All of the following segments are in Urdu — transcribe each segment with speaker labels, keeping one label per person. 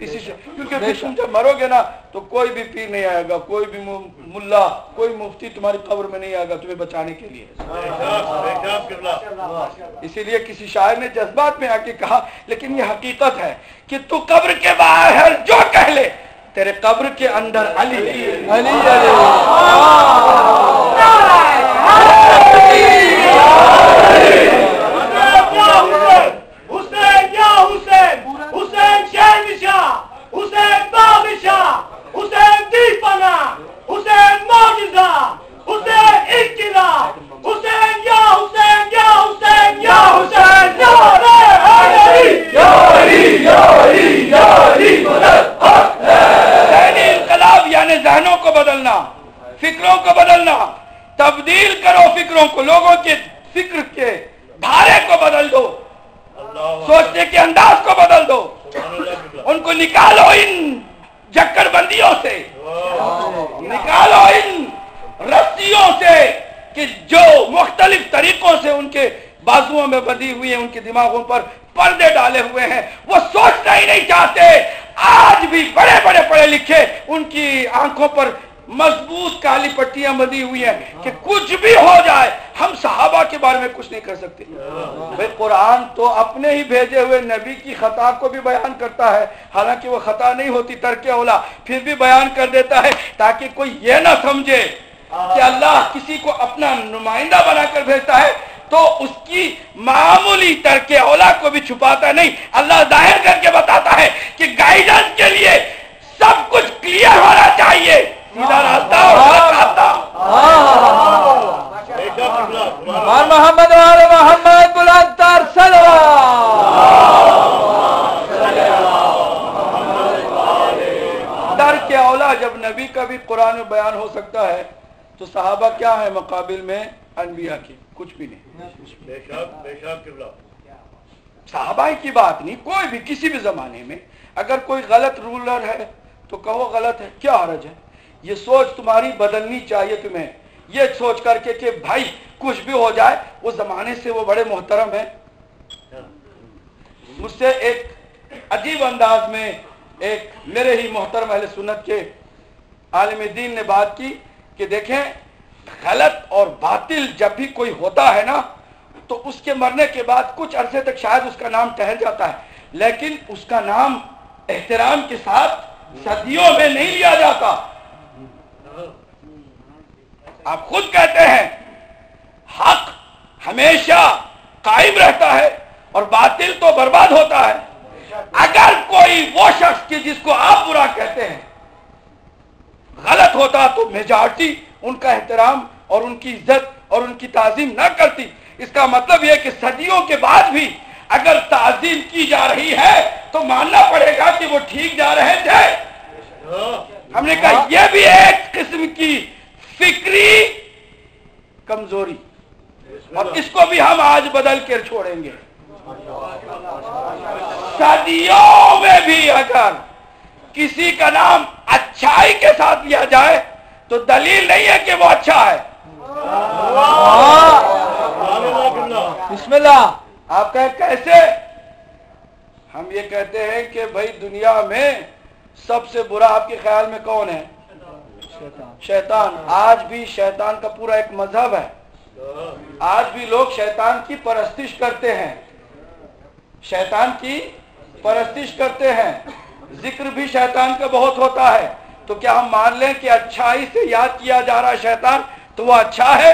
Speaker 1: اسی سے، کیونکہ پھر تم جب مرو گے نا تو کوئی بھی پیر نہیں آئے گا، کوئی بھی ملا، کوئی مفتی تمہاری قبر میں نہیں آئے گا تمہیں بچانے کے لیے۔ اسی لیے کسی شاعر نے جذبات میں آ کے کہا، لیکن یہ حقیقت ہے کہ تو قبر کے باہر جو کہہ لے، تیرے قبر کے اندر علی علی
Speaker 2: حسین یا حسین، حسین شہنشاہ، حسین بادشاہ، حسین دیپنا، حسین معجزہ، حسین انقلاب، حسین یا حسین یا حسین یا حسین یا علی یا علی یا علی یا علی مدد حق ہے۔
Speaker 1: انقلاب یعنی ذہنوں کو بدلنا، فکروں کو بدلنا، تبدیل کرو فکروں کو، لوگوں کے فکر کے دھارے کو بدل دو، سوچنے کے انداز کو بدل دو، ان کو نکالو ان جکڑ بندیوں سے، نکالو ان رسیوں سے کہ جو مختلف طریقوں سے ان کے بازوؤں میں بندھی ہوئی ہیں، ان کے دماغوں پر پردے ڈالے ہوئے ہیں، وہ سوچنا ہی نہیں چاہتے۔ آج بھی بڑے بڑے پڑھے لکھے ان کی آنکھوں پر مضبوط کالی پٹیاں بندھی ہوئی ہیں کہ کچھ بھی ہو جائے ہم صحابہ کے بارے میں کچھ نہیں کر سکتے۔ بھئی قرآن تو اپنے ہی بھیجے ہوئے نبی کی خطا کو بھی بیان کرتا ہے، حالانکہ وہ خطا نہیں ہوتی، ترک اولا، پھر بھی بیان کر دیتا ہے تاکہ کوئی یہ نہ سمجھے کہ اللہ کسی کو اپنا نمائندہ بنا کر بھیجتا ہے تو اس کی معمولی ترک اولا کو بھی چھپاتا نہیں، اللہ ظاہر کر کے بتاتا ہے کہ گائیڈنس کے لیے سب کچھ کلیئر ہونا چاہیے، سیدھا راستہ اور غلط راستہ۔
Speaker 3: محمد وآل محمد بلند تر
Speaker 1: در کے اولا جب نبی کا بھی قرآن میں بیان ہو سکتا ہے تو صحابہ کیا ہے مقابل میں انبیاء کی؟ کچھ بھی نہیں۔ صحابہ کی بات نہیں، کوئی بھی کسی بھی زمانے میں اگر کوئی غلط رولر ہے تو کہو غلط ہے، کیا حرج ہے؟ یہ سوچ تمہاری بدلنی چاہیے تمہیں، یہ سوچ کر کے کہ بھائی کچھ بھی ہو جائے اس زمانے سے وہ بڑے محترم ہیں۔ مجھ سے ایک عجیب انداز میں ایک میرے ہی محترم اہل سنت کے عالم دین نے بات کی کہ دیکھیں غلط اور باطل جب بھی کوئی ہوتا ہے نا تو اس کے مرنے کے بعد کچھ عرصے تک شاید اس کا نام ٹہل جاتا ہے، لیکن اس کا نام احترام کے ساتھ صدیوں میں نہیں لیا جاتا۔ آپ خود کہتے ہیں حق ہمیشہ قائم رہتا ہے اور باطل تو برباد ہوتا ہے۔ اگر کوئی وہ شخص کی جس کو آپ برا کہتے ہیں غلط ہوتا تو میجارٹی ان کا احترام اور ان کی عزت اور ان کی تعظیم نہ کرتی۔ اس کا مطلب یہ کہ صدیوں کے بعد بھی اگر تعظیم کی جا رہی ہے تو ماننا پڑے گا کہ وہ ٹھیک جا رہے تھے۔ ہم نے کہا یہ بھی ایک قسم کی فکری کمزوری، اور اس کو بھی ہم آج بدل کر چھوڑیں گے۔ صدیوں میں بھی اگر کسی کا نام اچھائی کے ساتھ لیا جائے تو دلیل نہیں ہے کہ وہ اچھا ہے۔
Speaker 3: بسم اللہ۔
Speaker 1: آپ کہیں کیسے؟ ہم یہ کہتے ہیں کہ بھائی دنیا میں سب سے برا آپ کے خیال میں کون ہے؟ شیطان۔ آج بھی شیطان کا پورا ایک مذہب ہے، آج بھی لوگ شیطان کی پرستش کرتے ہیں، شیطان کی پرستش کرتے ہیں، ذکر بھی شیطان کا بہت ہوتا ہے۔ تو کیا ہم مان لیں کہ اچھائی سے یاد کیا جا رہا ہے شیطان تو وہ اچھا ہے؟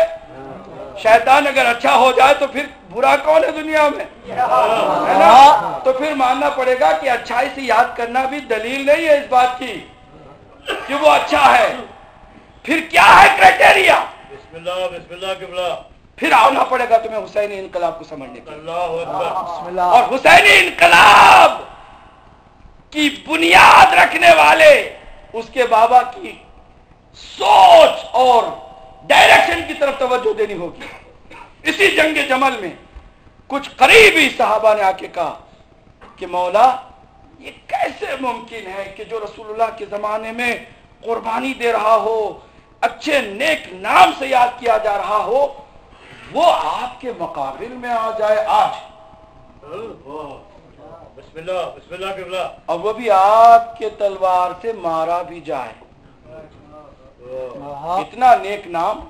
Speaker 1: شیطان اگر اچھا ہو جائے تو پھر برا کون ہے دنیا میں؟ ہے نا؟ تو پھر ماننا پڑے گا کہ اچھائی سے یاد کرنا بھی دلیل نہیں ہے اس بات کی کہ وہ اچھا ہے۔ پھر کیا ہے کرائٹیریا؟
Speaker 2: بسم اللہ بسم اللہ قبلہ۔
Speaker 1: پھر آنا پڑے گا تمہیں حسینی انقلاب کو سمجھنے کے لیے۔
Speaker 2: اللہ اکبر۔
Speaker 3: بسم اللہ۔
Speaker 1: اور حسینی انقلاب کی بنیاد رکھنے والے اس کے بابا کی سوچ اور ڈائریکشن کی طرف توجہ دینی ہوگی۔ اسی جنگ جمل میں کچھ قریبی صحابہ نے آ کے کہا کہ مولا یہ کیسے ممکن ہے کہ جو رسول اللہ کے زمانے میں قربانی دے رہا ہو، اچھے نیک نام سے یاد کیا جا رہا ہو، وہ آپ کے مقابل میں آ جائے آج؟
Speaker 2: بسم اللہ قبلہ،
Speaker 1: اور وہ بھی آپ کے تلوار سے مارا بھی جائے. اتنا نیک نام،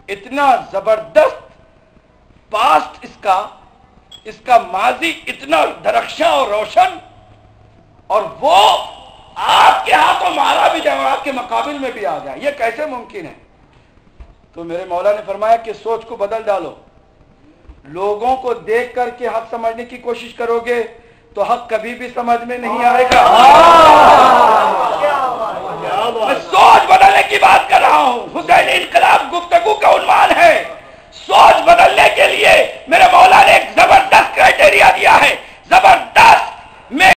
Speaker 1: اتنا زبردست پاسٹ اس کا ماضی اتنا درخشاں اور روشن، اور وہ آپ کے ہاتھوں مارا بھی جائے اور آپ کے مقابل میں بھی آ جائے. یہ کیسے ممکن ہے؟ تو میرے مولا نے فرمایا کہ سوچ کو بدل ڈالو. لوگوں کو دیکھ کر کے حق سمجھنے کی کوشش کرو گے تو حق کبھی بھی سمجھ میں نہیں آئے گا. میں سوچ بدلنے کی بات کر رہا ہوں. حسین انقلاب گفتگو